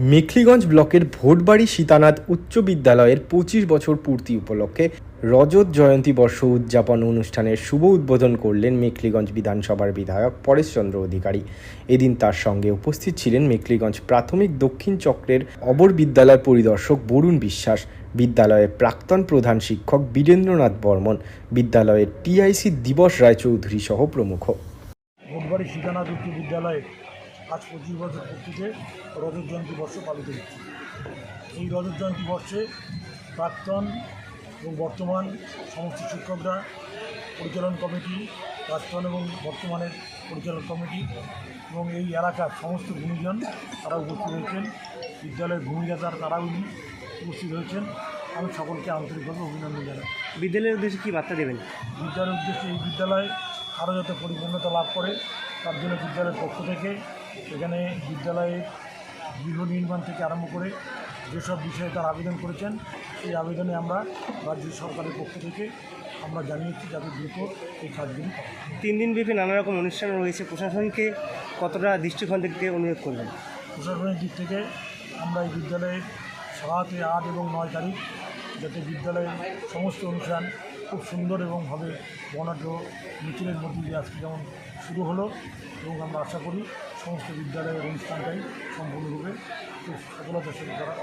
মেখলিগঞ্জ ব্লকের ভোটবাড়ি সীতানাথ উচ্চ বিদ্যালয়ের ২৫ বছর পূর্তি উপলক্ষে রজত জয়ন্তী বর্ষ উদযাপন অনুষ্ঠানের শুভ উদ্বোধন করলেন মেখলিগঞ্জ বিধানসভার বিধায়ক পরেশচন্দ্র অধিকারী। এদিন তার সঙ্গে উপস্থিত ছিলেন মেখলিগঞ্জ প্রাথমিক দক্ষিণ চক্রের অবর বিদ্যালয় পরিদর্শক বরুণ বিশ্বাস, বিদ্যালয়ের প্রাক্তন প্রধান শিক্ষক বীরেন্দ্রনাথ বর্মন, বিদ্যালয়ের টিআইসি দিবস রায়চৌধুরী সহ প্রমুখ। ভোটবাড়ি সীতানাথ উচ্চ বিদ্যালয়ে আজ ২৫ বছর পূর্তিতে রজত জয়ন্তী বর্ষ পালিত হচ্ছে। এই রজত জয়ন্তী বর্ষে প্রাক্তন এবং বর্তমান সমস্ত শিক্ষকরা, পরিচালন কমিটি, প্রাক্তন এবং বর্তমানের পরিচালন কমিটি এবং এই এলাকার সমস্ত গুণীজন তারা উপস্থিত হয়েছেন। বিদ্যালয়ের ভূমিদাতা তারাও উপস্থিত হয়েছেন। আমি সকলকে আন্তরিকভাবে অভিনন্দন জানাই। বিদ্যালয়ের উদ্দেশ্যে কী বার্তা দেবেন? বিদ্যালয়ের উদ্দেশ্যে এই বিদ্যালয় আরও যাতে পরিপূর্ণতা লাভ করে তার জন্য বিদ্যালয়ের পক্ষ থেকে এখানে বিদ্যালয়ের গৃহ নির্মাণ থেকে আরম্ভ করে যেসব বিষয়ে তার আবেদন করেছেন সেই আবেদনে আমরা রাজ্য সরকারের পক্ষ থেকে আমরা জানিয়েছি যাতে দ্রুত এই কাজগুলি হয়। 3 দিনব্যাপী নানা রকম অনুষ্ঠান রয়েছে, প্রশাসনকে কতটা দৃষ্টিকোণ থেকে অনুরোধ করবেন? প্রশাসনের দিক থেকে আমরা এই বিদ্যালয়ের 7, 8 এবং 9 তারিখ যাতে বিদ্যালয়ের সমস্ত অনুষ্ঠান খুব সুন্দর এবং ভাবে বর্ণাঢ্য মিছিলের মধ্যে দিয়ে আজকে যেমন শুরু হলো, এবং আমরা আশা করি সমস্ত বিদ্যালয়ের অনুষ্ঠানটাই সম্পূর্ণরূপে খুব সফলতার সাথে করা।